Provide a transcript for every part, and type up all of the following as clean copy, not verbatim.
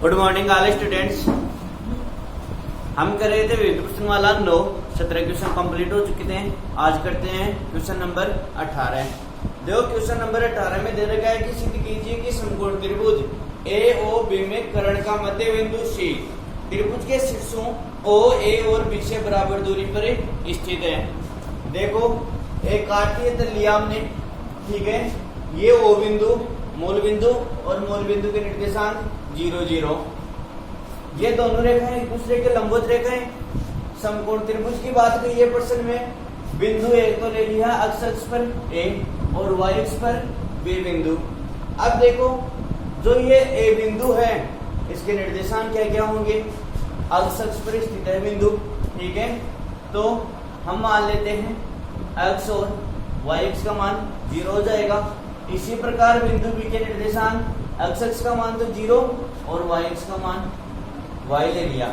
Good morning all students. हम कर रहे थे विविध प्रश्न वाला 9 17 क्वेश्चन कंप्लीट हो चुके थे। आज करते हैं क्वेश्चन नंबर 18। देखो क्वेश्चन नंबर 18 में दे रखा है कि सिद्ध कीजिए कि समकोण त्रिभुज ए ओ बी में कर्ण का मध्य बिंदु सी त्रिभुज के शीर्षों ओ ए और बी से बराबर दूरी पर स्थित है। देखो एक काटी है तो लिया हमने, ठीक है। ये ओ बिंदु मूल बिंदु और मूल बिंदु के निर्देशांक 0 0। ये दोनों रेखाएं एक दूसरे के लंबवत रेखाएं। समकोण त्रिभुज की बात कही है प्रश्न में। बिंदु ए तो ले लिया अक्ष अक्ष पर ए और वाई अक्ष पर बी बिंदु। अब देखो जो ये ए बिंदु है इसके निर्देशांक क्या क्या होंगे। अक्ष अक्ष पर स्थित है बिंदु, ठीक है। तो हम मान लेते हैं अक्ष और वाई अक्ष का मान 0 हो जाएगा। इसी प्रकार बिंदु बी के निर्देशांक एक्स अक्ष का मान तो 0 और वाई अक्ष का मान y ले लिया।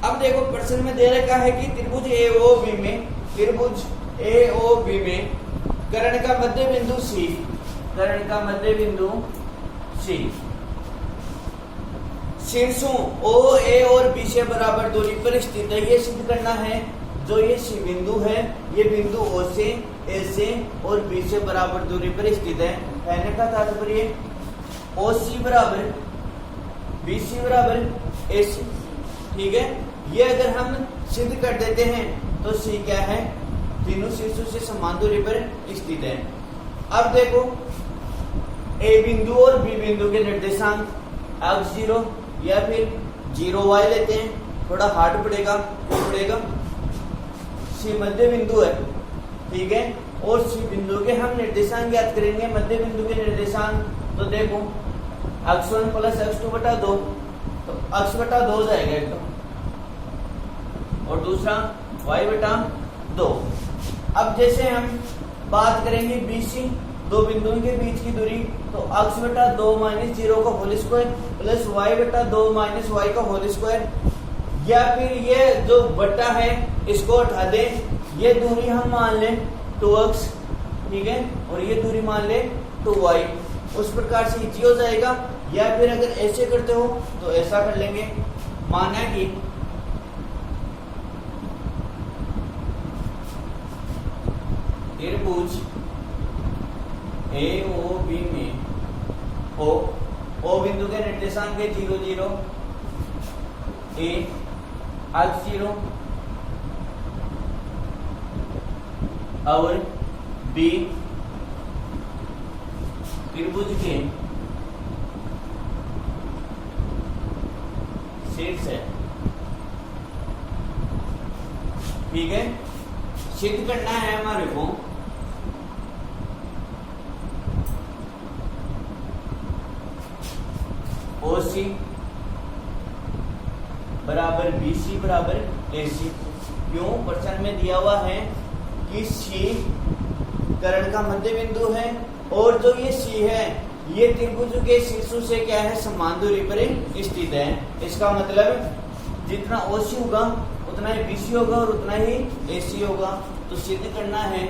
अब देखो प्रश्न में दे रखा है कि त्रिभुज ए ओ बी में कर्ण का मध्य बिंदु सी शीर्षों ओ ए और बी से बराबर दूरी पर स्थित है। ये सिद्ध करना है जो ये सी बिंदु है ये बिंदु ओ से ए से और बी से बराबर दूरी पर स्थित है। कहने का तात्पर्य ओ सी बराबर बी सी बराबर ए सी, ठीक है। ये अगर हम सिद्ध कर देते हैं तो सी क्या है, तीनों शीर्षों से समान दूरी पर स्थित है। अब देखो ए बिंदु और बी बिंदु के निर्देशांक अक्ष 0 या फिर 0 वाई लेते हैं, थोड़ा हार्ड पड़ेगा। सी मध्य बिंदु है, ठीक है। और सी बिंदु के हम निर्देशांक ज्ञात करेंगे। मध्य बिंदु के निर्देशांक तो देखो x1 प्लस x2 बटा 2, तो x बटा 2 जाएगा एक तो, और दूसरा y बटा 2। अब जैसे हम बात करेंगे BC दो बिंदुओं के बीच की दूरी, तो x बटा 2 माइनस 0 का होल स्क्वायर प्लस y बटा 2 माइनस y का होल स्क्वायर, या फिर ये जो बटा है इसको हटा दें, ये दूरी हम मान लें 2x, ठीक है, और ये दूरी मान लें 2y। उस प्रकार से इजी हो जाएगा। या फिर अगर ऐसे करते हो तो ऐसा कर लेंगे। माना कि त्रिभुज ए ओ बी में ओ बिंदु के निर्देशांक है 0 0, ए अक्ष 0 और बी त्रिभुज के शीर्ष है, ठीक है। सिद्ध करना है हमारे को OC बराबर BC बराबर AC। क्यों? प्रश्न में दिया हुआ है कि C कर्ण का मध्य बिंदु है और जो ये C है ये त्रिभुज के शीर्षों से क्या है, समान दूरी पर स्थित है। इसका मतलब जितना OC होगा उतना ही BC होगा और उतना ही AC होगा। तो सिद्ध करना है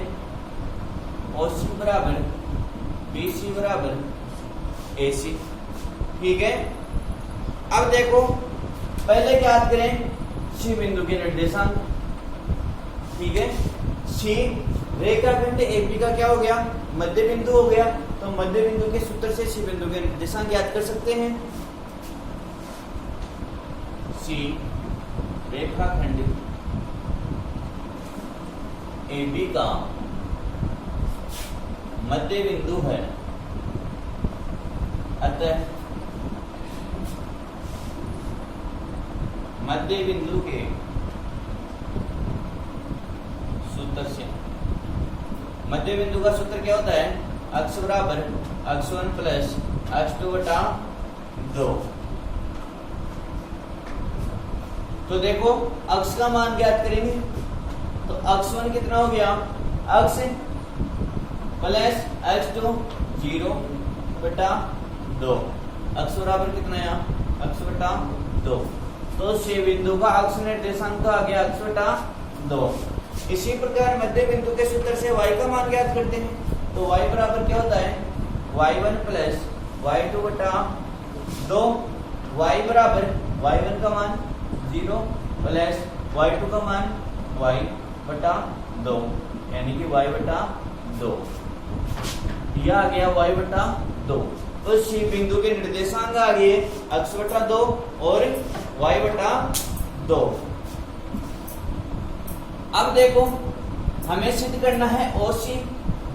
OC बराबर BC बराबर AC, ठीक है। अब देखो पहले ज्ञात करें C बिंदु के निर्देशांक, ठीक है। C रेखाखंड AB का क्या हो गया, मध्य बिंदु हो गया। तो मध्य बिंदु के सूत्र से C बिंदु के निर्देशांक ज्ञात कर सकते हैं। C रेखाखंड AB का मध्य बिंदु है, अतः मध्य बिंदु के सूत्र से, मध्य बिंदु का सूत्र क्या होता है, x बराबर x1 प्लस x2 बटा 2। तो देखो x का मान ज्ञात करेंगे, तो x1 कितना हो गया, x प्लस x2 0 बटा 2। x बराबर कितना है, x बटा 2। तो C बिंदु का x निर्देशांक तो आ गया x बटा 2। इसी प्रकार मध्य बिंदु के सूत्र से y का मान ज्ञात करते हैं, तो y बराबर क्या होता है, y1 प्लस y2 बटा 2 y बराबर y1 का मान 0 प्लस y2 का मान y बटा 2, यानी कि y बटा 2। यह आ गया y बटा 2। तो सी बिंदु के निर्देशांक आ गए x बटा 2 और y बटा 2। अब देखो हमें सिद्ध करना है OC,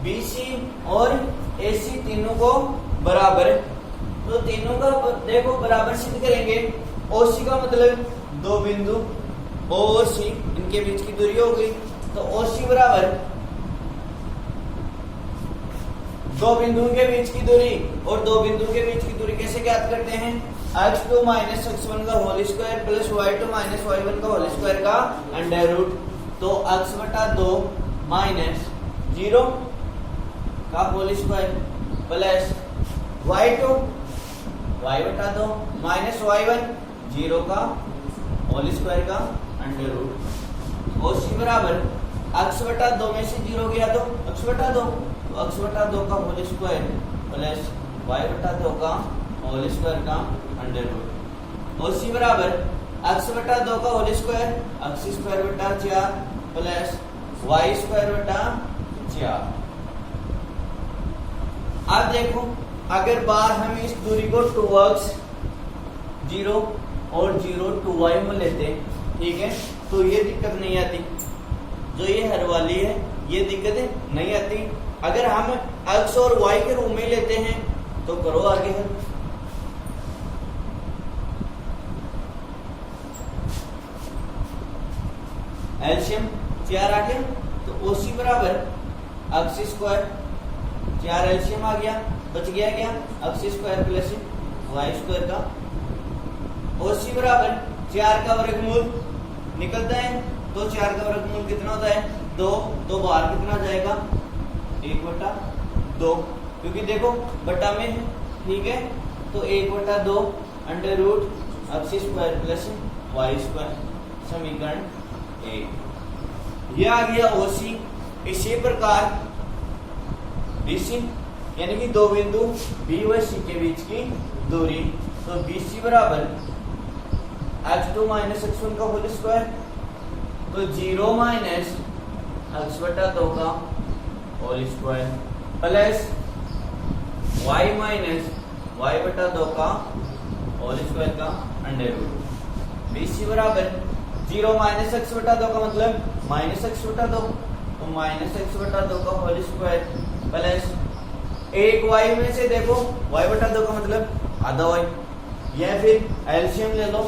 BC और AC तीनों को बराबर। तो तीनों का देखो बराबर सिद्ध करेंगे। OC का मतलब दो बिंदु O और C, इनके बीच की दूरी हो गई। तो OC बराबर दो बिंदुओं के बीच की दूरी, और दो बिंदुओं के बीच की दूरी कैसे ज्ञात करते हैं? x2 माइनस x1 का whole square plus y2 minus y1 का होल स्क्वायर का अंडर रूट। तो x बटा 2 माइनस 0 का whole square plus y2 y बटा 2 माइनस y1 0 का होल स्क्वायर का अंडर रूट। OC बराबर x बटा 2 में से 0 गया तो x बटा 2, तो x बटा 2 का होल स्क्वायर प्लस y बटा 2 का होल स्क्वायर का अंडर रूट। OC बराबर x बटा 2 का होल स्क्वायर x स्क्वायर बटा 4 प्लस y स्क्वायर बटा 4। अब देखो अगर बार हम इस दूरी को 2x 0 और 0 2y में लेते, ठीक है, तो ये दिक्कत नहीं आती। जो ये हर वाली है ये दिक्कत नहीं आती। अगर हम x और y के रूप में लेते हैं तो करो आगे है। एलसीएम 4 आ गया, तो OC बराबर x स्क्वायर 4 एलसीएम आ गया, बच गया क्या x square plus y square का। OC बराबर 4 का वर्गमूल निकलता है, तो 4 का वर्गमूल कितना होता है? 2। तो बाहर कितना जाएगा? 1 बटा 2, क्योंकि देखो बटा में है, ठीक है। तो 1 बटा 2 under root x square plus y square, समीकरण 1। यह आ गया OC। इसी प्रकार BC यानी कि दो बिंदु B व C के बीच की दूरी, तो BC बराबर x2 माइनस x1 का होल स्क्वायर, तो 0 माइनस x बटा 2 का whole square plus y minus y बटा 2 का होल स्क्वायर का अंडर रूट। BC बराबर 0 माइनस x बटा 2 का मतलब माइनस x बटा 2, तो माइनस x बटा 2 का होल स्क्वायर प्लस 1 y में से देखो y बटा 2 का मतलब आधा y, या फिर एलसीएम ले लो,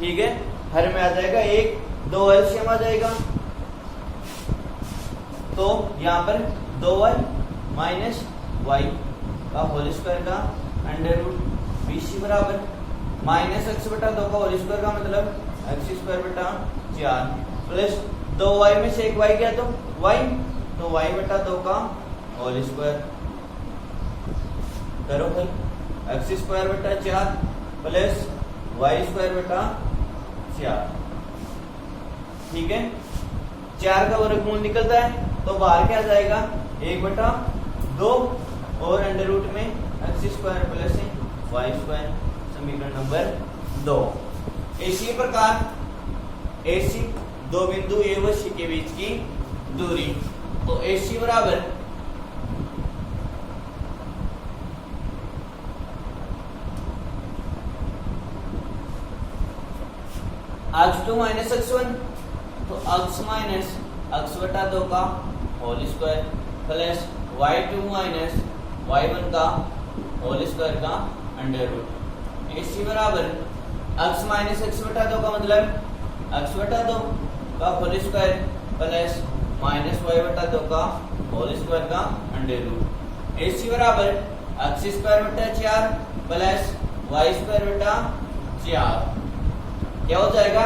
ठीक है। हर में आ जाएगा 1, 2 एलसीएम आ जाएगा, तो यहाँ पर 2y माइनस y का होल स्क्वायर का अंडर रूट। BC बराबर माइनस x बटा 2 का होल स्क्वायर का मतलब x स्क्वायर बटा 4 प्लस 2y में से 1 y गया तो y, तो y बटा 2 का होल स्क्वायर। करो भाई x स्क्वायर बटा 4 प्लस y स्क्वायर बटा 4, ठीक है। 4 का वर्गमूल निकलता है, तो बाहर क्या जाएगा? 1 बटा 2 और अंडर रूट में x square plus y square, समीकरण नंबर 2। इसी प्रकार AC दो बिंदु A व C के बीच की दूरी, तो AC बराबर x2 माइनस x1, तो x माइनस x बटा 2 का whole square plus y2 minus y1 का होल स्क्वायर का अंडर रूट। AC बराबर x माइनस x बटा 2 का मतलब x बटा 2 का whole square plus minus y बटा 2 का होल स्क्वायर का अंडर रूट। AC बराबर x स्क्वायर बटा 4 प्लस y स्क्वायर बटा 4, क्या हो जाएगा?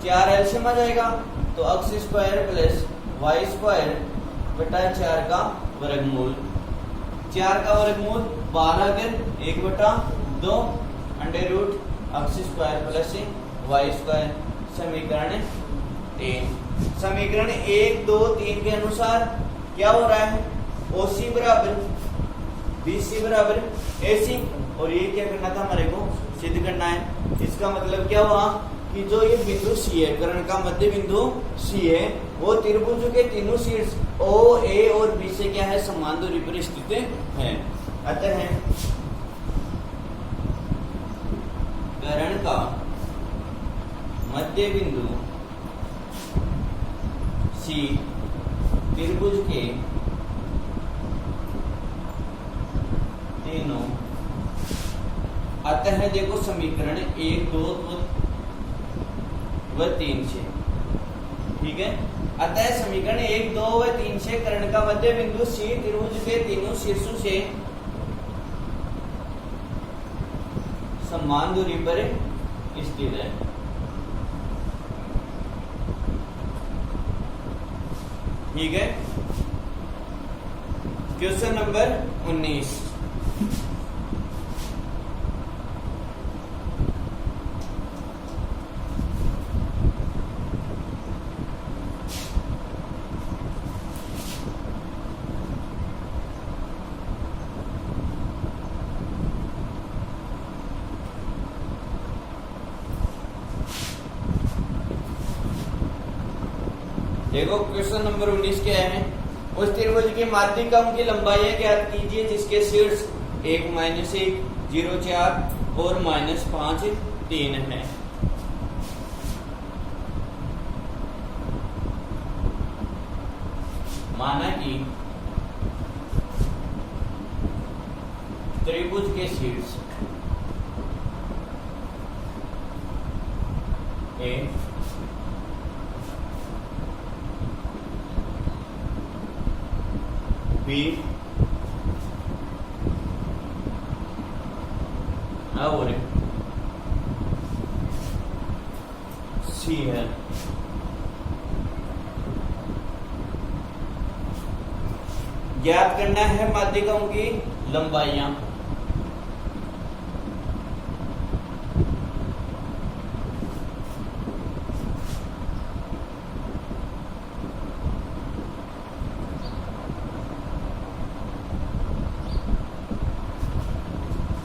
4 एलसीएम आ जाएगा, तो x square plus y square बटा 4 का वर्गमूल। 4 का वर्गमूल 12 अगर 1 बटा 2 under root x square plus y square, समीकरण 3। समीकरण 1, 2, 3 के अनुसार क्या हो रहा है? OC बराबर BC बराबर AC, और ये क्या करना था हमारे को? सिद्ध करना है। इसका मतलब क्या हुआ कि जो ये बिंदु सी है, कर्ण का मध्य बिंदु सी है, वो त्रिभुज के तीनों शीर्ष ओ, ए और बी से क्या है, समान दूरी पर स्थित है। अतः कर्ण का मध्य बिंदु सी त्रिभुज के तीनों, अतः देखो समीकरण 1, 2 व 3 से, ठीक है। अतः समीकरण 1, 2 व 3 से कर्ण का मध्य बिंदु सी त्रिभुज के तीनों शीर्षों से समान दूरी पर स्थित है। ठीक है। Question number 19। देखो क्वेश्चन नंबर 19 क्या है। उस त्रिभुज की माध्यिकाओं की लंबाई ज्ञात कीजिए जिसके शीर्ष 1, -1, 0, 4 और -5, 3 है। माना कि त्रिभुज के शीर्ष ए, बी और सी है। ज्ञात करना है माध्यिकाओं की लंबाइयां।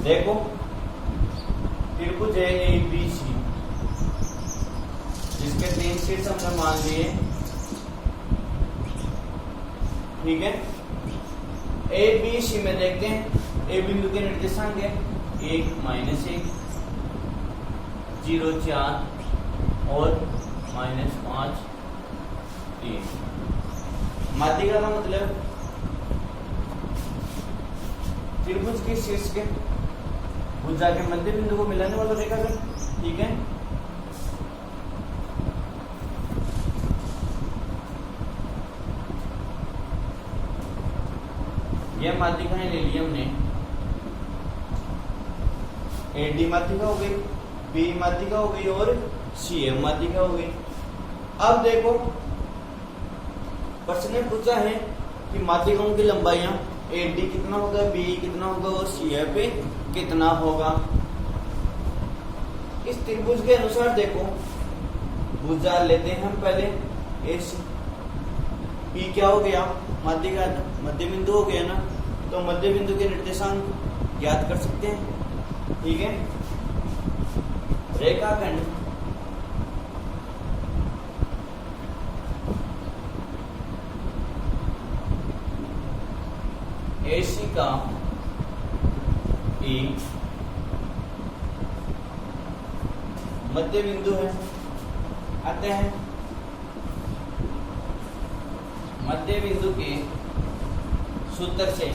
देखो त्रिभुज है ABC जिसके 3 शीर्ष हमने मान लिए, ठीक है। ABC में देखते हैं, ए बिंदु के निर्देशांक है 1, -1, 0, 4 और -5, 3। माध्यिका का मतलब त्रिभुज के शीर्ष के भुजा के मध्य बिंदु को मिलाने वाला रेखाखंड, ठीक है। यह माध्यिकाएं ले ली हमने। AD माध्यिका हो गई, B माध्यिका हो गई और CM माध्यिका हो गई। अब देखो प्रश्न में पूछा है कि माध्यिकाओं की लंबाइयां AD कितना होगा, B कितना होगा और CF कितना होगा। इस त्रिभुज के अनुसार देखो भुजा लेते हैं हम पहले AC, P क्या हो गया, माध्यिका मध्य बिंदु हो गया ना, तो मध्य बिंदु के निर्देशांक ज्ञात कर सकते हैं, ठीक है। रेखाखंड AC का E मध्य बिंदु है, अतः मध्य बिंदु के सूत्र से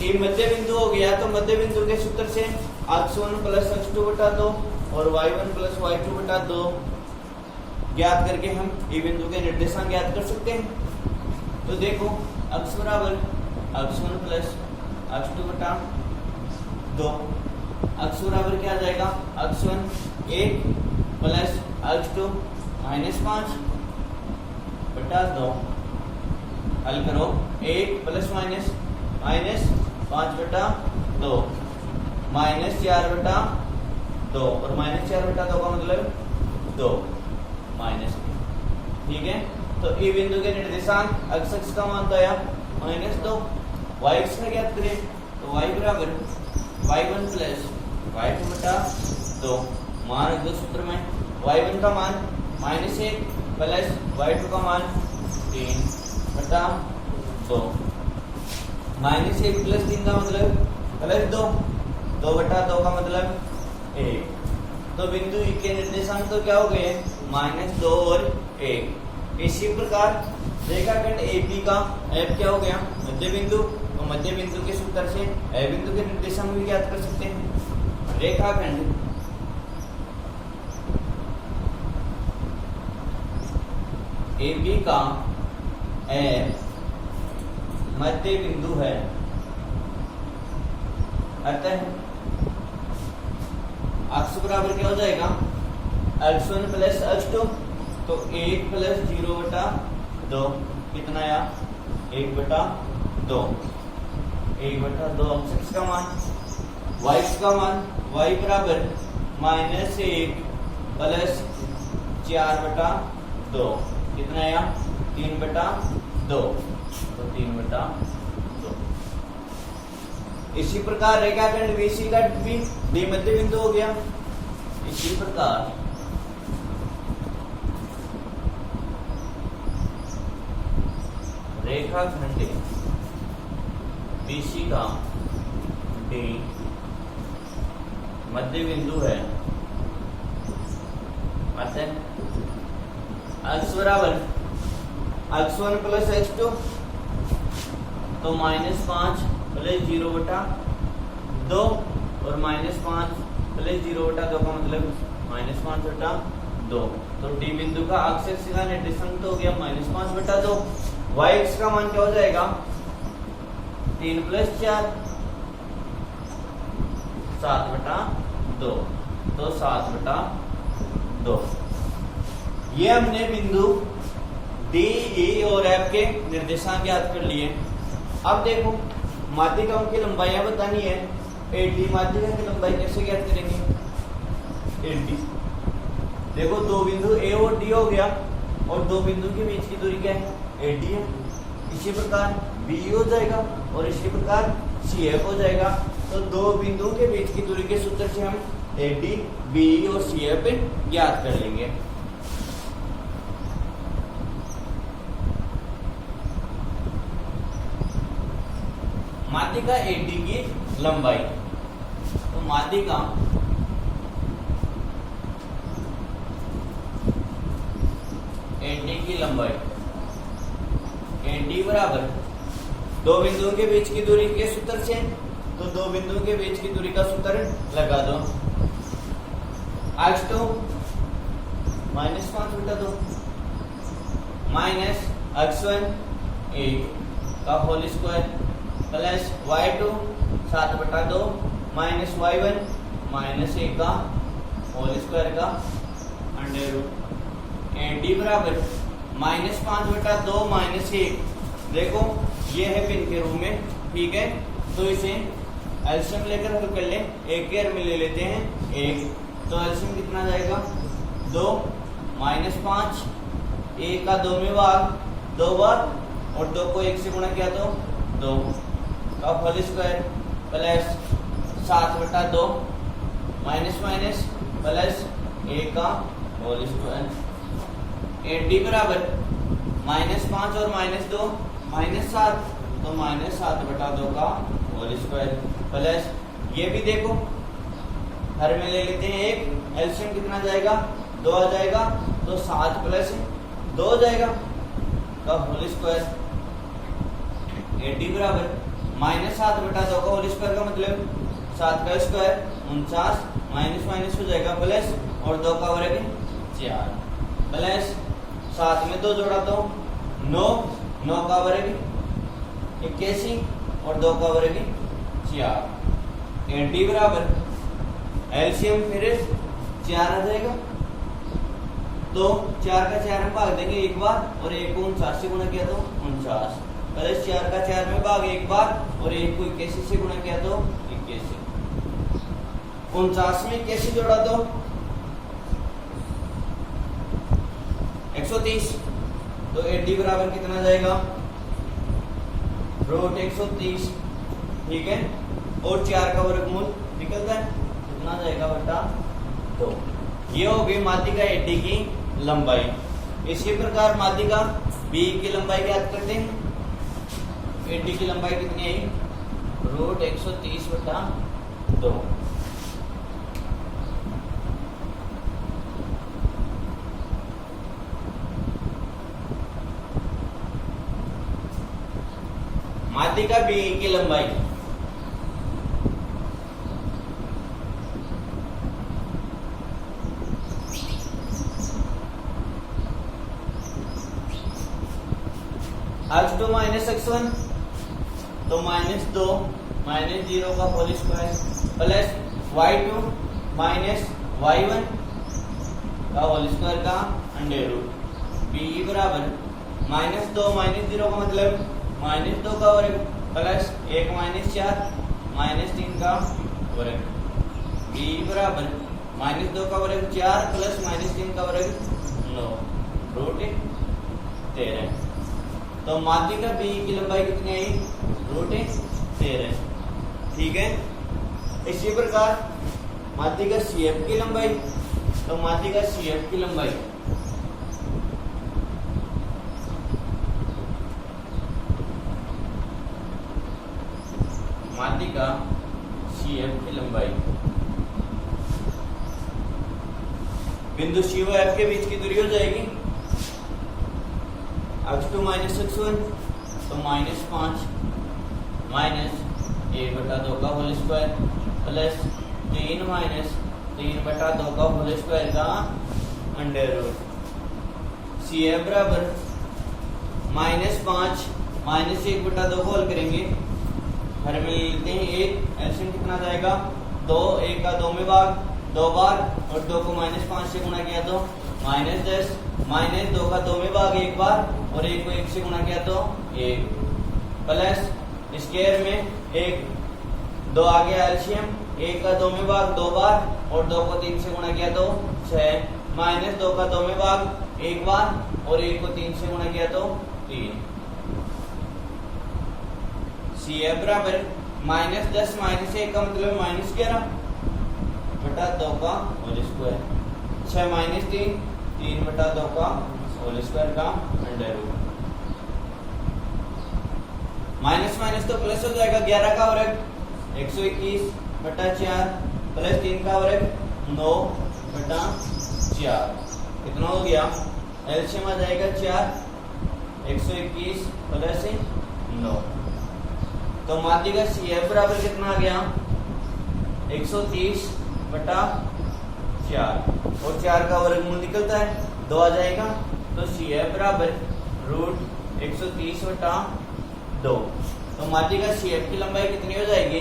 E मध्य बिंदु हो गया, तो मध्य बिंदु के सूत्र से x1 + x2 बटा 2 और y1 + y2 बटा 2 ज्ञात करके हम E बिंदु के निर्देशांक ज्ञात कर सकते हैं। तो देखो x बराबर x1 + x2 बटा 2, x बराबर क्या आ जाएगा, x1 1 + x2 -5 बटा 2। हल करो, 1 + -5 बटा 2 -4 बटा 2 और -4 बटा 2 का मतलब 2 माइनस, ठीक है। तो E बिंदु के निर्देशांक x अक्ष का मान तो आया -2, y अक्ष का ज्ञात करें तो y बराबर y1 प्लस y2 बटा 2 मान रख दो सूत्र में। y1 का मान -1 प्लस y2 का मान 3 बटा 2। -1 प्लस 3 का मतलब प्लस 2, 2 बटा 2 का मतलब 1। तो बिंदु E के निर्देशांक तो क्या हो गए, -2 और 1। इसी प्रकार रेखाखंड AB का F क्या हो गया, मध्य बिंदु। तो मध्य बिंदु के सूत्र से A बिंदु के निर्देशांक भी ज्ञात कर सकते हैं। रेखाखंड AB का F मध्य बिंदु है, अतः अक्ष बराबर क्या हो जाएगा, x1 प्लस x2। तो 1 प्लस 0 बटा 2 कितना आया, 1 बटा 2। 1 बटा 2 x का मान, y का मान y बराबर -1 प्लस 4 बटा 2 कितना आया, 3 बटा 2। तो 3 बटा 2। इसी प्रकार रेखाखंड BC का भी D मध्य बिंदु हो गया। इसी प्रकार रेखाखंड BC का D मध्य बिंदु है, अतः x बराबर x1 प्लस x2। तो -5 प्लस 0 बटा 2 और -5 प्लस 0 बटा 2 का मतलब -5 बटा 2। तो D बिंदु का अक्ष का निर्देशांक तो हो गया -5 बटा 2। y का मान क्या हो जाएगा, 3 प्लस 4 7 बटा 2। तो 7 बटा 2। ये हमने बिंदु D, E और F के निर्देशांक ज्ञात कर लिए। अब देखो माध्यिकाओं की लंबाइयां बतानी है। AD माध्यिका की लंबाई कैसे ज्ञात करेंगे, AD देखो दो बिंदु A और D हो गया, और दो बिंदु के बीच की दूरी क्या है, AD है। इसी प्रकार BE हो जाएगा और इसी प्रकार CF हो जाएगा। तो दो बिंदुओं के बीच की दूरी के सूत्र से हम AD, BE और CF ज्ञात कर लेंगे। माध्यिका AD की लंबाई, तो माध्यिका AD की लंबाई AD बराबर दो बिंदुओं के बीच की दूरी के सूत्र से, तो दो बिंदुओं के बीच की दूरी का सूत्र लगा दो। x2 -5 बटा 2 माइनस x1 1 का होल स्क्वायर प्लस y2 7 बटा 2 माइनस y1 -1 का होल स्क्वायर का अंडर रूट। AD बराबर -5 बटा 2 -1। देखो ये है पिन के रूप में, ठीक है। तो इसे एलसीएम लेकर हल कर लें। एक केयर में ले लेते हैं 1, तो एलसीएम कितना जाएगा 2 -5 1 का 2 में भाग 2 बार, और 2 को 1 से गुणा किया तो 2 का होल स्क्वायर प्लस 7 बटा 2 माइनस माइनस प्लस 1 का होल स्क्वायर। AD बराबर -5 और -2 -7, तो -7 बटा 2 का होल स्क्वायर प्लस ये भी देखो हर में ले लेते हैं 1, एलसीएम कितना जाएगा 2 आ जाएगा, तो 7 प्लस 2 हो जाएगा का होल स्क्वायर। AD बराबर -7 बटा 2 का होल स्क्वायर का मतलब 7 का स्क्वायर 49 माइनस माइनस हो जाएगा प्लस, और 2 का वर्ग 4 प्लस 7 में 2 जोड़ा तो 9, 9 का वर्ग 81 और 2 का वर्ग 4। AD बराबर एलसीएम फिर 4 आ जाएगा, तो 4 का 4 में भाग देंगे एक बार, और 1 को 49 से गुणा किया तो 49 प्लस 4 का 4 में भाग एक बार, और 1 को 81 से गुणा किया तो 81। 49 में 81 जोड़ा तो 130, तो AD बराबर कितना जाएगा √130, ठीक है। और 4 का वर्गमूल निकलता है, कितना जाएगा बटा 2। ये हो गई माध्यिका एडी की लंबाई। इसी प्रकार माध्यिका बी की लंबाई ज्ञात करते हैं। एडी की लंबाई कितनी आई, √130/2। माध्यिका बी की लंबाई x2 माइनस x1 तो -2 -0 का whole square plus y2 minus y1 का होल स्क्वायर का अंडर रूट। बी बराबर -2 -0 का मतलब -2 का वर्ग प्लस 1 -4 -3 का वर्ग। बी बराबर -2 का वर्ग 4 प्लस -3 का वर्ग 9 √13। तो माध्यिका बी की लंबाई कितनी आई, √13। ठीक है। इसी प्रकार माध्यिका सीएफ की लंबाई, तो माध्यिका सीएफ की लंबाई माध्यिका सीएफ की लंबाई बिंदु सी व एफ के बीच की दूरी हो जाएगी x2 माइनस x1 तो -5 माइनस 1/2 का होल स्क्वायर प्लस 3 माइनस 3/2 का होल स्क्वायर का अंडर रूट। सी एफ बराबर -5 माइनस 1/2 होल करेंगे, हर में लेते हैं 1, एलसीएम कितना जाएगा 2, 1 का 2 में भाग 2 बार और 2 को -5 से गुणा किया तो -10, -2 का 2 में भाग 1 बार और 1 को 1 से गुणा किया तो 1 प्लस स्क्वायर में 1 2 आ गया एलसीएम, 1 का 2 में भाग 2 बार और 2 को 3 से गुणा किया तो 6, -2 का 2 में भाग 1 बार और 1 को 3 से गुणा किया तो 3। सी एफ बराबर -10 माइनस 1 का मतलब -11/2 का होल स्क्वायर, 6 माइनस 3 3/2 का होल स्क्वायर का अंडर रूट। माइनस माइनस तो प्लस हो जाएगा, 11 का वर्ग 121/4 प्लस 3 का वर्ग 9/4 कितना हो गया, एलसीएम आ जाएगा 4, 121 प्लस 9। तो माध्यिका सीएफ बराबर कितना आ गया 130/4 और 4 का वर्गमूल निकलता है 2 आ जाएगा। तो सीएफ बराबर √130/2। तो माध्यिका सीएफ की लंबाई कितनी हो जाएगी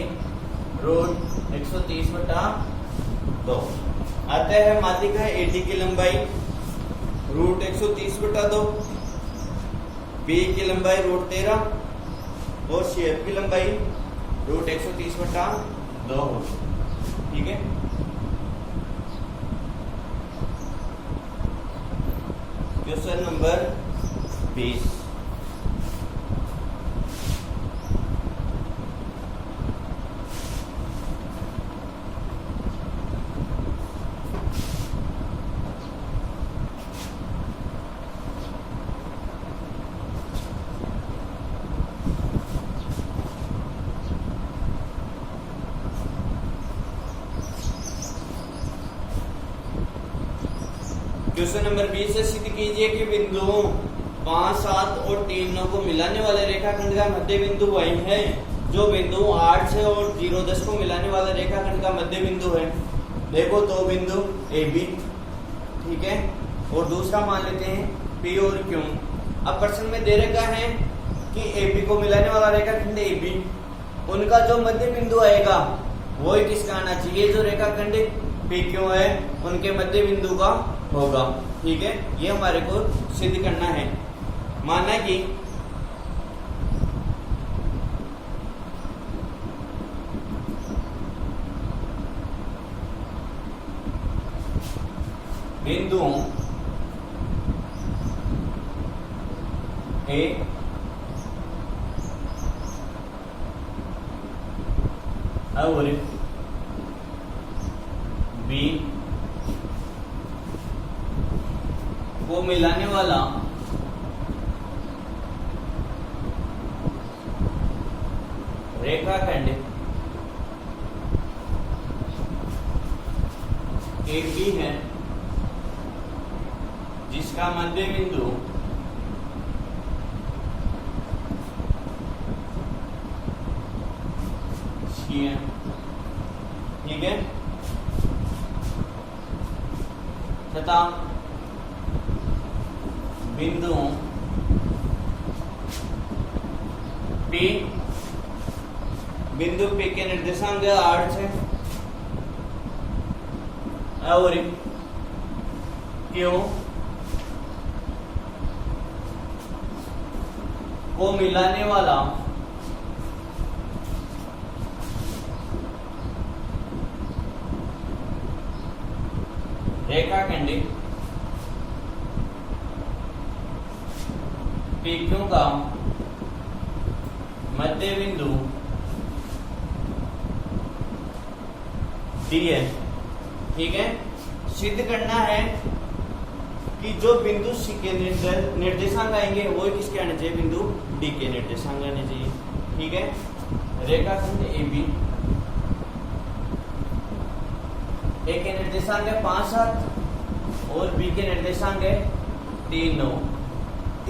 √130/2। आता है माध्यिका एडी की लंबाई √130/2, बी की लंबाई √13 और सीएफ की लंबाई √130/2 होगी। ठीक है। Question number 20। क्वेश्चन नंबर 20 से सिद्ध कीजिए कि बिंदुओं 5, 7 और 3, 9 को मिलाने वाले रेखाखंड का मध्य बिंदु वही है जो बिंदु 8, 6 और 0, 10 को मिलाने वाला रेखाखंड का मध्य बिंदु है। देखो दो बिंदु ए बी, ठीक है, और दूसरा मान लेते हैं पी और क्यू। अब प्रश्न में दे रखा है कि ए बी को मिलाने वाला रेखाखंड ए बी, उनका जो मध्य बिंदु आएगा वो ही किसका आना चाहिए, जो रेखाखंड पी क्यू है उनके मध्य बिंदु का होगा। ठीक है, ये हमारे को सिद्ध करना है। माना कि बिंदुओं ए और बी को मिलाने वाला रेखाखंड AB है, जिसका मध्य बिंदु C है। ठीक है, तथा बिंदुओं P, बिंदु P के निर्देशांक 8 है और Q को मिलाने वाला रेखाखंड PQ का मध्य बिंदु D है। ठीक है, सिद्ध करना है कि जो बिंदु C के निर्देशांक आएंगे वो किसके आने चाहिए, बिंदु D के निर्देशांक आने चाहिए। ठीक है, रेखाखंड AB A के निर्देशांक है 5, 7 और B के निर्देशांक है 3, 9।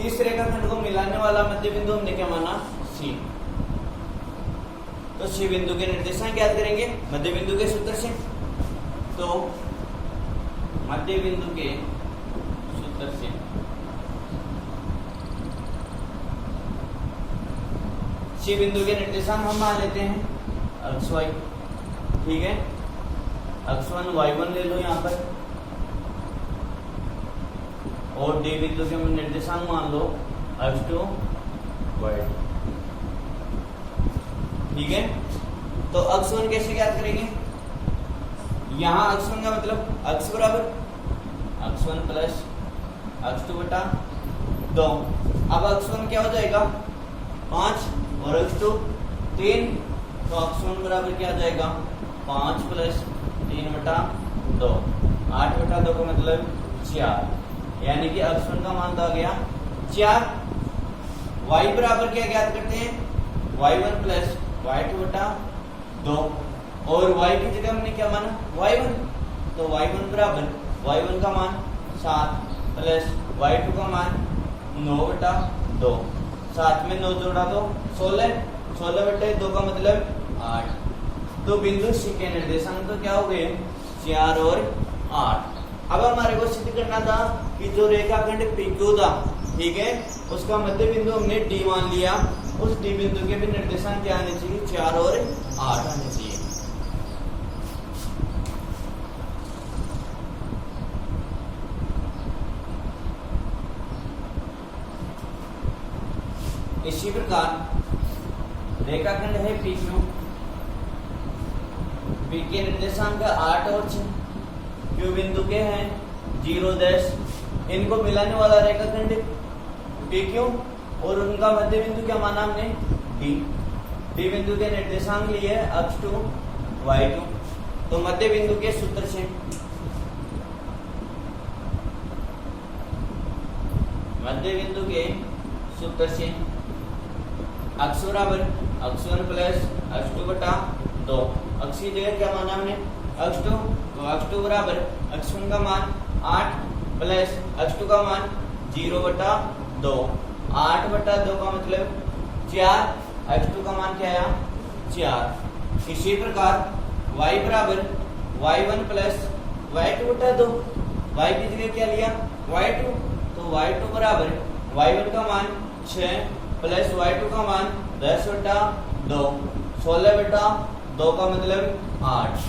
इस रेखाखंड को मिलाने वाला मध्य बिंदु हमने क्या माना, C। तो C बिंदु के निर्देशांक याद करेंगे मध्य बिंदु के सूत्र से। तो मध्य बिंदु के सूत्र से C बिंदु के निर्देशांक हम मान लेते हैं अक्ष y। ठीक है, अक्ष 1 y1 ले लो यहाँ पर, और D बिंदु के निर्देशांक मान लो अक्ष 2 y2। ठीक है, तो अक्ष 1 कैसे ज्ञात करेंगे, यहाँ अक्ष 1 का मतलब अक्ष बराबर अक्ष 1 प्लस अक्ष 2 बटा 2। अब अक्ष 1 क्या हो जाएगा 5 और अक्ष 2 3, तो अक्ष 1 बराबर क्या आ जाएगा 5 प्लस 3 बटा 2, 8 बटा 2 का मतलब 4, यानी कि अक्ष 1 का मान आ गया 4। y बराबर क्या ज्ञात करते हैं, y1 प्लस y2 बटा 2, और y की जगह हमने क्या माना y1, तो y1 बराबर y1 का मान 7 प्लस y2 का मान 9 बटा 2, 7 में 9 जोड़ा तो 16, 16 बटे 2 का मतलब 8। तो बिंदु C के निर्देशांक तो क्या हो गए 4 और 8। अब हमारे को सिद्ध करना था कि जो रेखाखंड PQ था, ठीक है, उसका मध्य बिंदु हमने D मान लिया, उस D बिंदु के भी निर्देशांक क्या आने चाहिए 4 और 8 आने चाहिए। इसी प्रकार रेखाखंड है PQ, P के निर्देशांक 8 और 6, Q बिंदु के हैं 0, 10, इनको मिलाने वाला रेखाखंड PQ और उनका मध्य बिंदु क्या माना हमने D। D बिंदु के निर्देशांक लिए अक्ष 2 y2। तो मध्य बिंदु के सूत्र से मध्य बिंदु के सूत्र से अक्ष बराबर अक्ष 1 प्लस अक्ष 2 बटा 2, अक्ष की जगह क्या माना हमने अक्ष 2, तो अक्ष 2 बराबर अक्ष 1 का मान 8 प्लस अक्ष 2 का मान 0 बटा 2, 8 बटा 2 का मतलब 4, अक्ष 2 का मान क्या आया 4। इसी प्रकार y बराबर y1 प्लस y2 बटा 2, y की जगह क्या लिया y2, तो y2 बराबर y1 का मान 6 प्लस y2 का मान 10 बटा 2, 16 बटा 2 का मतलब 8।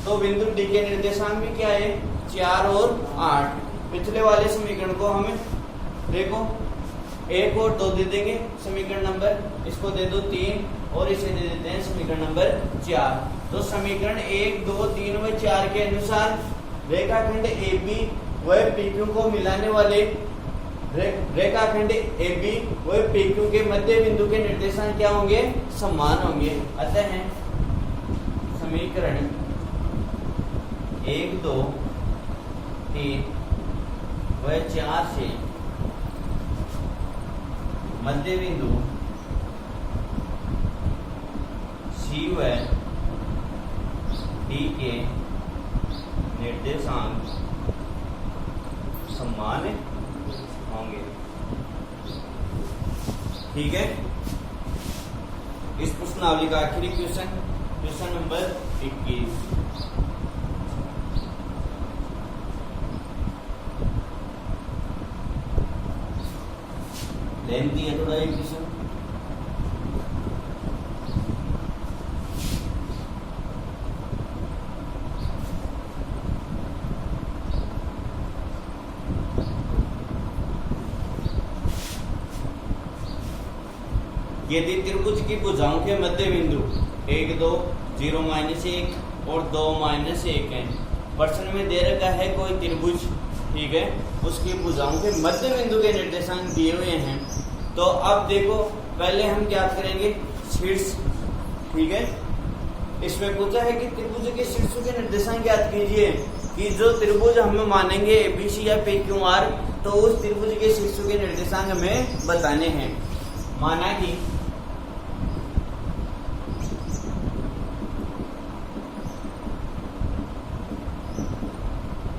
तो बिंदु D के निर्देशांक भी क्या है 4 और 8। पिछले वाले समीकरण को हमें देखो 1 और 2 दे देंगे समीकरण नंबर, इसको दे दो 3 और इसे दे देते हैं समीकरण नंबर 4। तो समीकरण 1, 2, 3 व 4 के अनुसार रेखाखंड AB व PQ को मिलाने वाले रेखाखंड AB व PQ के मध्य बिंदु के निर्देशांक क्या होंगे समान होंगे। अतः समीकरण 1, 2, 3 व 4 से मध्य बिंदु C व D के निर्देशांक समान होंगे। ठीक है, इस प्रश्नावली का आखिरी क्वेश्चन नंबर 21। लेंथी है थोड़ा एक क्वेश्चन। यदि त्रिभुज की भुजाओं के मध्य बिंदु 1, 2, 0, -1 और 2, -1 है। प्रश्न में दे रखा है कोई त्रिभुज, ठीक है, उसकी भुजाओं के मध्य बिंदु के निर्देशांक दिए हुए हैं। तो अब देखो, पहले हम ज्ञात करेंगे शीर्ष। ठीक है, इसमें पूछा है कि त्रिभुज के शीर्षों के निर्देशांक ज्ञात कीजिए। कि जो त्रिभुज हम मानेंगे एबीसी या PQR, तो उस त्रिभुज के शीर्षों के निर्देशांक हमें बताने हैं। माना कि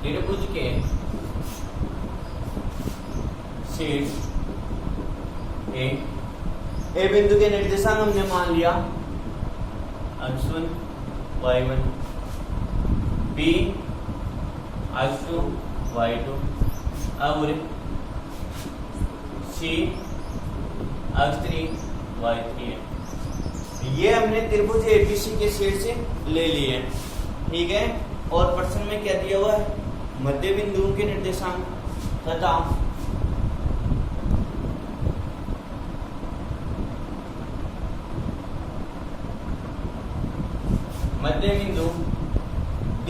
त्रिभुज के शीर्ष ए बिंदु के निर्देशांक हमने मान लिया x1, y1, B x2, y2 और C x3, y3 है। ये हमने त्रिभुज एबीसी के शीर्ष से ले लिए। ठीक है, और प्रश्न में क्या दिया हुआ है? मध्य बिंदुओं के निर्देशांक तथा मध्य बिंदु D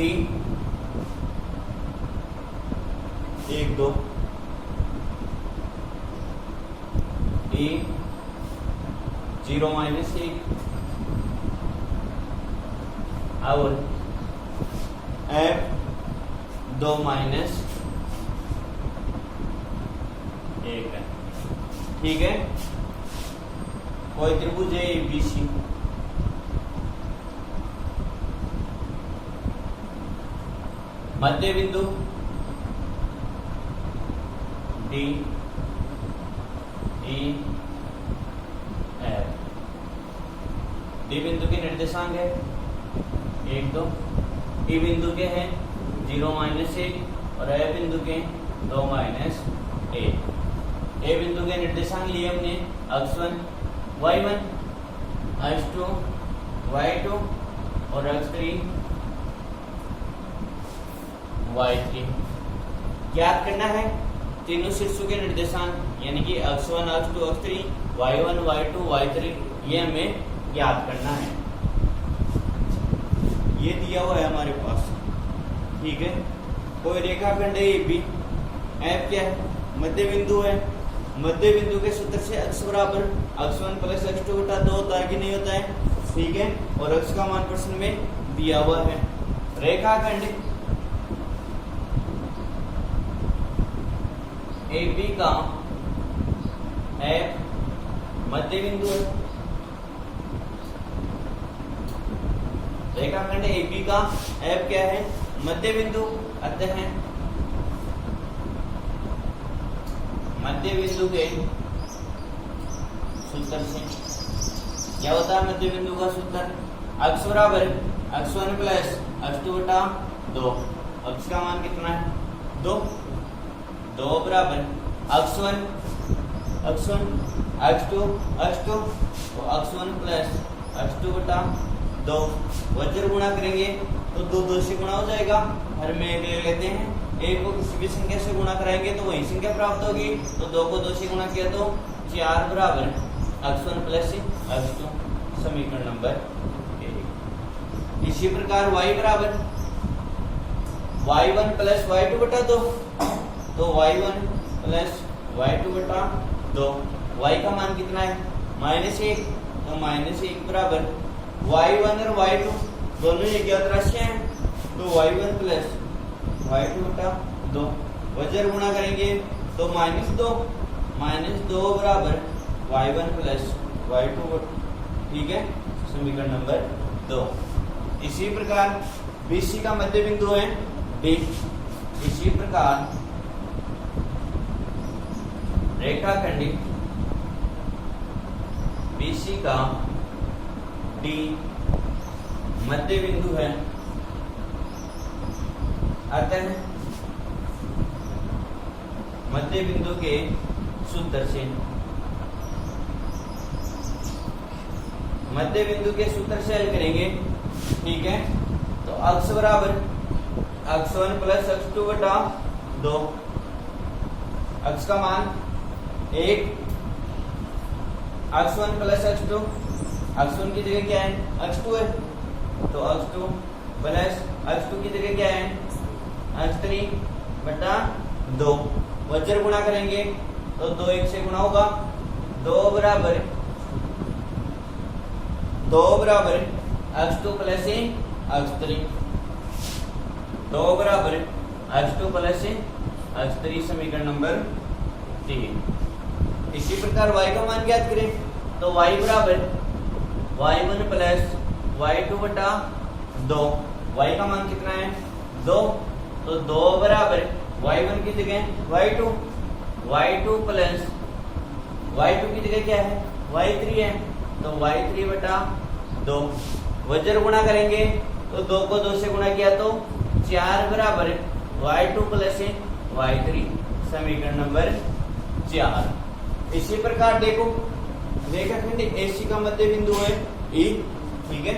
1, 2 E 0, -1 और F 2, -1 है। ठीक है, कोई त्रिभुज है एबीसी, मध्य बिंदु D, E, F। D बिंदु के निर्देशांक है 1, 2, E बिंदु के हैं 0, -1 और F बिंदु के 2, -1। A बिंदु के निर्देशांक लिए हमने x1, y1, x2, y2 और x3, y3 ज्ञात करना है। तीनों शीर्षों के निर्देशांक यानी कि x1, x2, x3, y1, y2, y3 ये हमें ज्ञात करना है। ये दिया हुआ है हमारे पास। ठीक है, कोई रेखाखंड है AB, F क्या है? मध्य बिंदु है। मध्य बिंदु के सूत्र से x बराबर x1 + x2 बटा 2 होता है कि नहीं होता है? ठीक है, और x का मान प्रश्न में दिया हुआ है। रेखाखंड AB का F मध्य बिंदु है। रेखाखंड AB का F क्या है? मध्य बिंदु। अतः मध्य बिंदु के सूत्र से क्या होता है? मध्य बिंदु का सूत्र x बराबर x1 + x2 बटा 2। x का मान कितना है? 2 बराबर x1 x2 तो x1 + x2 बटा 2। वज्र गुणा करेंगे तो 2 से गुणा हो जाएगा। हर में एक ले लेते हैं। एक को किसी भी संख्या से गुणा कराएंगे तो वही संख्या प्राप्त होगी। तो 2 को 2 से गुणा किया तो 4 बराबर x1 + x2, समीकरण नंबर 1। इसी प्रकार y बराबर y1 + y2 बटा 2, तो y1 + y2 बटा 2। y का मान कितना है? -1, तो -1 बराबर y1 और y2 दोनों ही ज्ञात राशियां हैं, तो y1 प्लस y2 बटा 2 वज्र गुणा करेंगे तो -2 बराबर y1 प्लस y2, ठीक है, समीकरण नंबर 2। इसी प्रकार BC का मध्य बिंदु है D। इसी प्रकार रेखाखंड BC का D मध्य बिंदु है, अतः मध्य बिंदु के सूत्र से हल करेंगे, ठीक है। तो अक्ष बराबर x1 प्लस x2 बटा 2, अक्ष का मान 1, x1 प्लस x2, x1 की जगह क्या है, x2 है, तो x2 प्लस x2 की जगह क्या है, x3 बटा 2 वज्र गुणा करेंगे तो 2 1 से गुणा होगा, 2 बराबर x2 प्लस x3, 2 बराबर x2 प्लस x3, समीकरण नंबर 3। इसी प्रकार y का मान ज्ञात करें तो y बराबर y1 प्लस y2 बटा 2, y का मान कितना है, 2, तो 2 बराबर y1 की जगह y2 प्लस y2 की जगह क्या है, y3 है, तो y3 बटा 2 वज्र गुणा करेंगे तो 2 को 2 से गुणा किया तो 4 बराबर y2 प्लस y3, समीकरण नंबर 4। इसी प्रकार देखो रेखाखंड AC का मध्य बिंदु है E, ठीक है।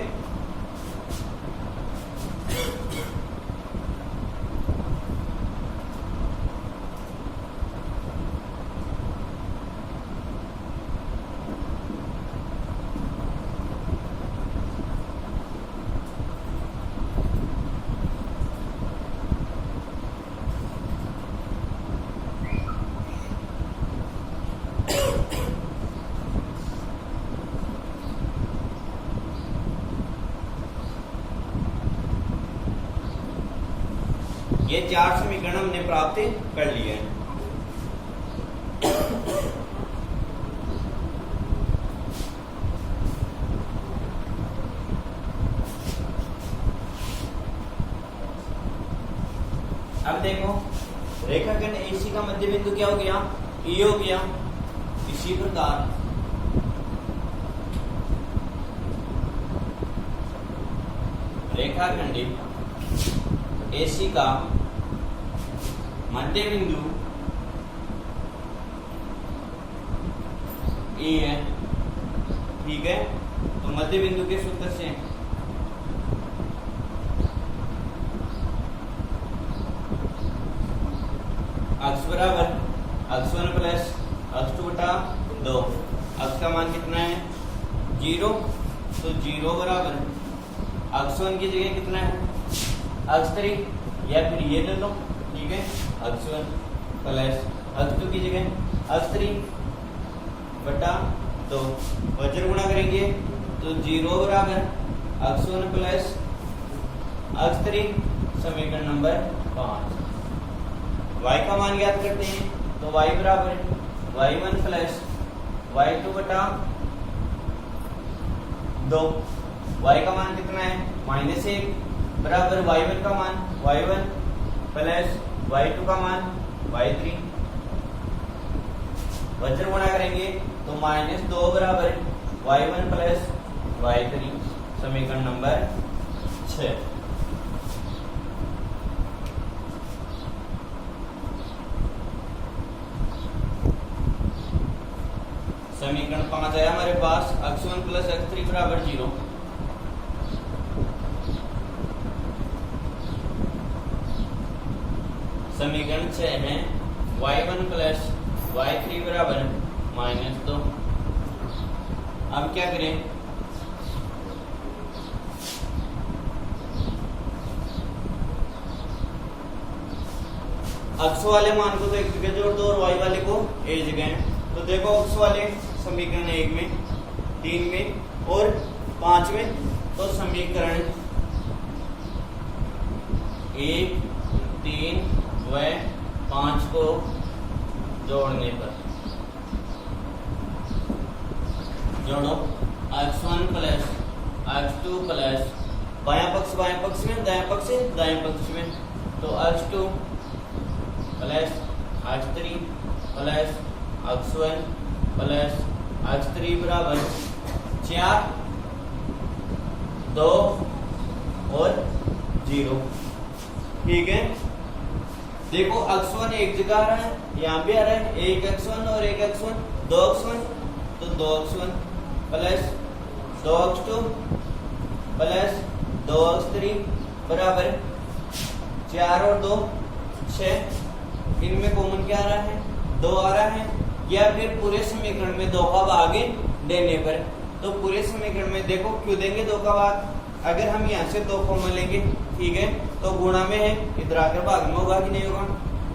ये 4 समीकरण हमने प्राप्त कर लिए हैं। अब देखो रेखाखंड AC का मध्य बिंदु क्या हो गया, E हो गया। इसी प्रकार रेखाखंड AC का मध्य बिंदु E है, ठीक है। तो मध्य बिंदु के सूत्र से x बराबर x1 प्लस x2 बटा 2, x का मान कितना है, 0, तो 0 बराबर x1 की जगह कितना है, x3, या फिर ये ले लो, ठीक है, x1 प्लस x2 की जगह x3 बटा 2 वज्र गुणा करेंगे तो 0 बराबर x1 प्लस x3, समीकरण नंबर 5। y का मान ज्ञात करते हैं तो y बराबर y1 प्लस y2 बटा 2, y का मान कितना है, -1 बराबर y1 का मान y1 प्लस y2 का मान y3, वज्र गुणा करेंगे तो -2 बराबर y1 प्लस y3, समीकरण नंबर 6। समीकरण 5 आया हमारे पास, x1 प्लस x3 बराबर 0। समीकरण 6 है y1 प्लस y3 बराबर -2। अब क्या करें, अक्ष वाले मान को तो एक जगह जोड़ दो और y वाले को एक जगह। तो देखो अक्ष वाले समीकरण 1 में, 3 में और 5 में, तो समीकरण 1, 3 व 5 को जोड़ने पर जोड़ो x1 प्लस x2 प्लस बायां पक्ष में, दायां पक्ष दाएं पक्ष में, तो x2 plus x3 plus x1 plus x3 बराबर 4, 2 और 0। ठीक है, देखो x1 एक जगह आ रहा है, यहाँ भी आ रहा है, एक x1 और एक x1, 2 x1, तो 2 x1 plus 2 x2 plus 2 x3 बराबर 4 और 2 6। इनमें कॉमन क्या आ रहा है? 2 आ रहा है, या फिर पूरे समीकरण में 2 का भाग देने पर। तो पूरे समीकरण में देखो क्यों देंगे 2 का भाग? अगर हम यहाँ से 2 कॉमन लेंगे, ठीक है, तो गुणा में है, इधर आकर भाग में होगा कि नहीं होगा?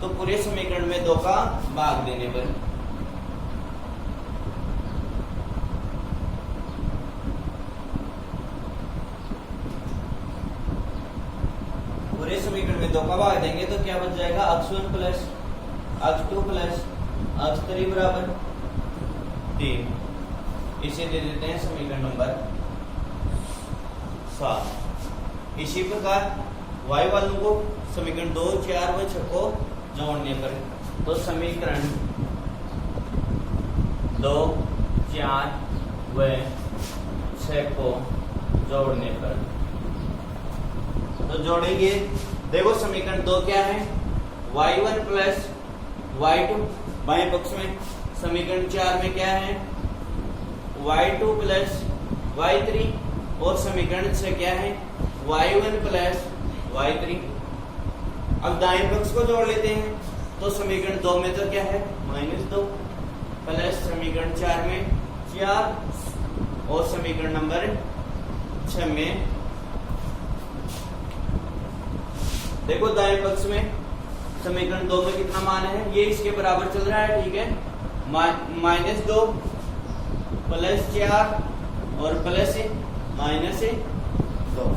तो पूरे समीकरण में 2 का भाग देने पर पूरे समीकरण में 2 का भाग देंगे तो क्या बच जाएगा? x1 plus x2 plus x3 बराबर 3। इसे दे देते हैं समीकरण नंबर 7। इसी प्रकार y वालों को समीकरण 2, 4 व 6 को जोड़ने पर, तो समीकरण 2, 4 व 6 को जोड़ने पर तो जोड़ेंगे। देखो समीकरण 2 क्या है? y1 प्लस y2 बाएं पक्ष में। समीकरण 4 में क्या है? y2 प्लस y3 और समीकरण 6 क्या है? y1 plus y3। अब दाएं पक्ष को जोड़ लेते हैं, तो समीकरण 2 में तो क्या है? -2 प्लस समीकरण 4 में 4 और समीकरण नंबर 6 में देखो दाएं पक्ष में समीकरण 2 में कितना मान है? ये इसके बराबर चल रहा है, ठीक है, -2 प्लस 4 और प्लस -2।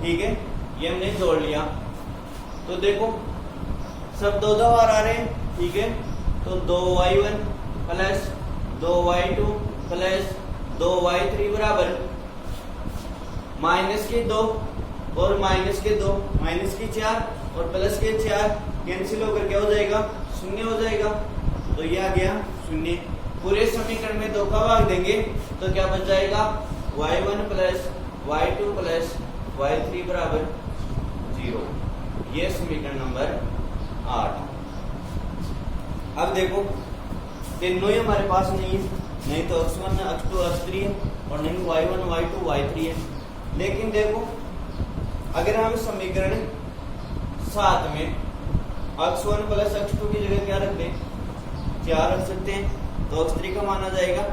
ठीक है, ये हमने जोड़ लिया। तो देखो सब 2 बार आ रहे हैं, ठीक है, तो 2y1 plus 2y2 plus 2y3 बराबर -2 और -2 -4 और प्लस के 4 कैंसिल होकर क्या हो जाएगा? 0 हो जाएगा। तो ये आ गया 0। पूरे समीकरण में 2 का भाग देंगे तो क्या बच जाएगा? y1 plus y2 plus y3 बराबर 0। ये समीकरण नंबर 8। अब देखो तीनों ही हमारे पास नहीं है, नहीं तो x1 x2 x3 है और नहीं y1 y2 y3 है। लेकिन देखो अगर हम समीकरण 7 में x1 प्लस x2 की जगह क्या रख दें? 4 रख सकते हैं, तो x3 का मान आ जाएगा।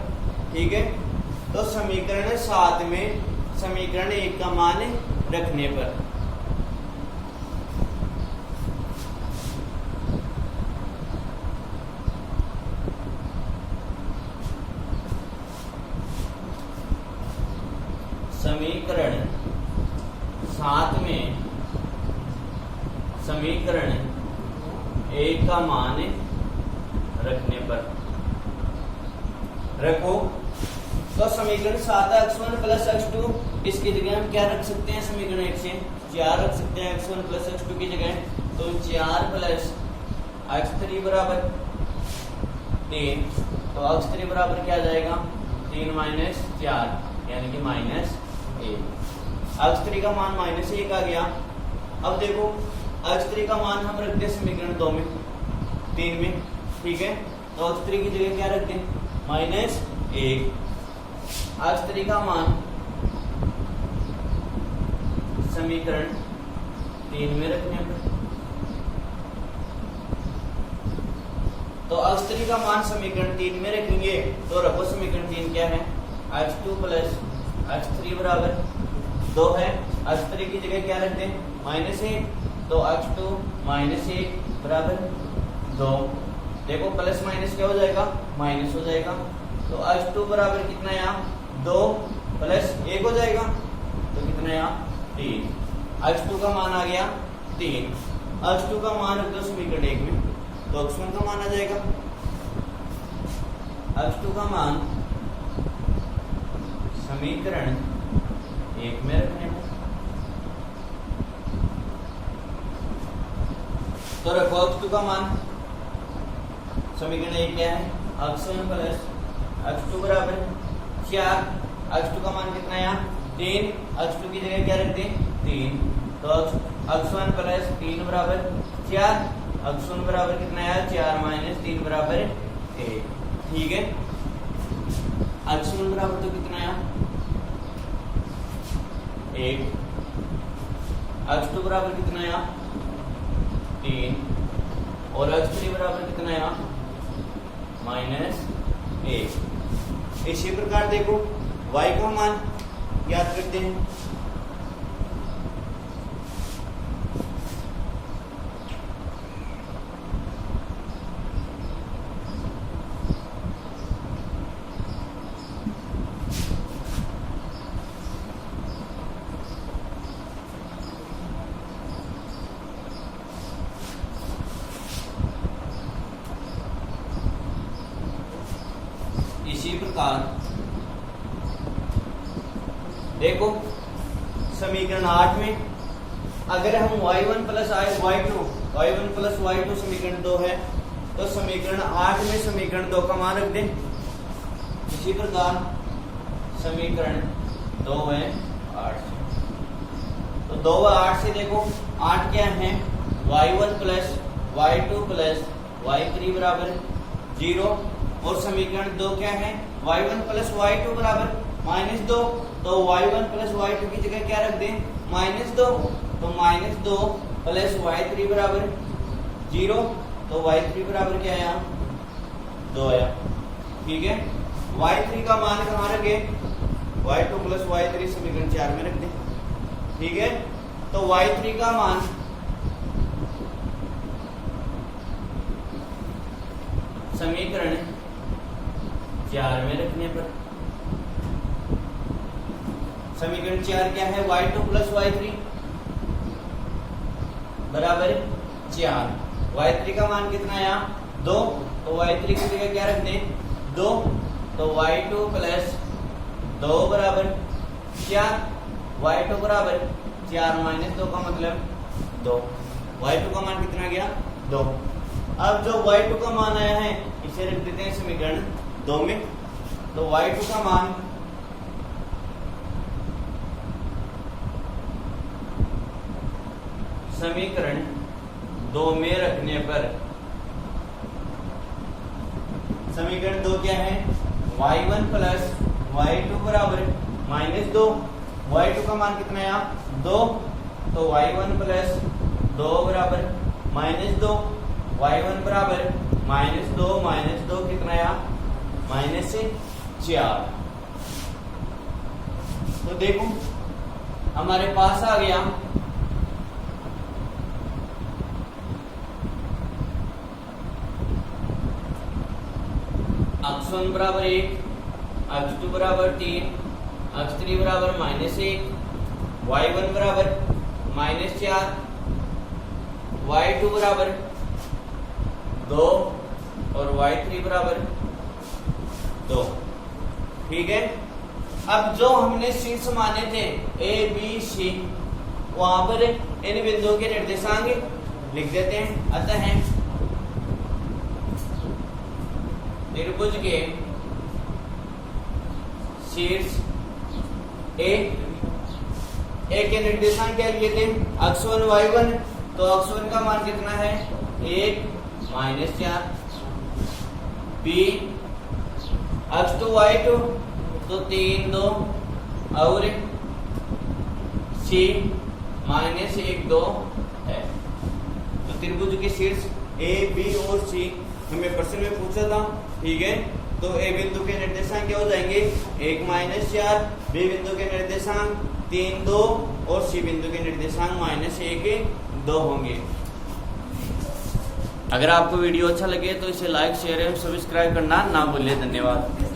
ठीक है, तो समीकरण 7 में समीकरण 1 का मान रखने पर समीकरण 7 में समीकरण 1 का मान रखने पर रखो, तो समीकरण 7 x1 प्लस x2, इसकी जगह हम क्या रख सकते हैं? समीकरण 1 से 4 रख सकते हैं x1 प्लस x2 की जगह, तो 4 प्लस x3 बराबर 3। तो x3 बराबर क्या आ जाएगा? 3 माइनस 4 यानी कि -1। x3 का मान -1 आ गया। अब देखो x3 का मान हम रखते हैं समीकरण 2 में 3 में, ठीक है, तो x3 की जगह क्या रखते हैं? -1। x3 का मान समीकरण 3 में रखने पर, तो x3 का मान समीकरण 3 में रखेंगे तो रखो समीकरण 3 क्या है? x2 प्लस x3 बराबर 2 है। x3 की जगह क्या रखते हैं? -1, तो x2 -1 बराबर 2। देखो प्लस माइनस क्या हो जाएगा? माइनस हो जाएगा। तो x2 बराबर कितना यहाँ? 2 प्लस 1 हो जाएगा, तो कितना यहाँ? 3। x2 का मान आ गया 3। x2 का मान रख दो समीकरण 1 में, तो x1 का मान आ जाएगा। x2 का मान समीकरण 1 में रखने हैं, तो रखो x2 का मान समीकरण 1 क्या है, x1 प्लस x2 बराबर 4। x2 का मान कितना है यहाँ 3, x2 की जगह क्या रख दें 3, तो x1 प्लस 3 बराबर 4, x1 बराबर कितना है 4 माइनस 3 बराबर 1। ठीक है, x1 बराबर तो कितना है 1, x2 बराबर कितना है 3 और x3 बराबर कितना है -1। इसी प्रकार देखो y का मान याद करते हैं, इसी प्रकार देखो समीकरण 8 में अगर हम y1 प्लस y2 समीकरण 2 है, तो समीकरण 8 में समीकरण 2 का मान रख दें। इसी प्रकार समीकरण 2 है 8 से, तो 2 व 8 से देखो 8 क्या है y1 plus y2 plus y3 बराबर 0 और समीकरण 2 क्या है y1 प्लस y2 बराबर -2, तो y1 प्लस y2 की जगह क्या रख दें -2, तो -2 प्लस y3 बराबर 0, तो y3 बराबर क्या आया 2 आया। ठीक है, y3 का मान कहाँ रखे y2 प्लस y3 समीकरण 4 में रख दें। ठीक है, तो y3 का मान समीकरण 4 में रखने पर समीकरण 4 क्या है y2 प्लस y3 बराबर 4, y3 का मान कितना है 2, तो y3 की जगह क्या रख दें 2, तो y2 प्लस 2 बराबर 4, y2 बराबर 4 माइनस 2 का मतलब 2, y2 का मान कितना गया 2। अब जो y2 का मान आया है इसे रख देते हैं समीकरण 2 में, तो y2 का मान समीकरण 2 में रखने पर समीकरण 2 क्या है y1 प्लस y2 बराबर -2, y2 का मान कितना है 2, तो y1 प्लस 2 बराबर -2, y1 बराबर -2 कितना है -4। तो देखो हमारे पास आ गया x1 बराबर 1, x2 बराबर 3, x3 बराबर -1, y1 बराबर -4, y2 बराबर 2 और y3 बराबर 2। ठीक है, अब जो हमने शीर्ष माने थे a b c वहां पर इन बिंदुओं के निर्देशांक लिख देते हैं। अतः त्रिभुज के शीर्ष ए के निर्देशांक क्या लिए थे x1 y1, तो x1 का मान कितना है 1 -4, b x2 y2 तो 3 2 और c -1 2 है। तो त्रिभुज के शीर्ष ए बी और सी हमें प्रश्न में पूछा था। ठीक है, तो ए बिंदु के निर्देशांक क्या हो जाएंगे 1 -4, बी बिंदु के निर्देशांक 3 2 और सी बिंदु के निर्देशांक -1 2 होंगे। अगर आपको वीडियो अच्छा लगे तो इसे लाइक शेयर एवं सब्सक्राइब करना ना भूलिए। धन्यवाद।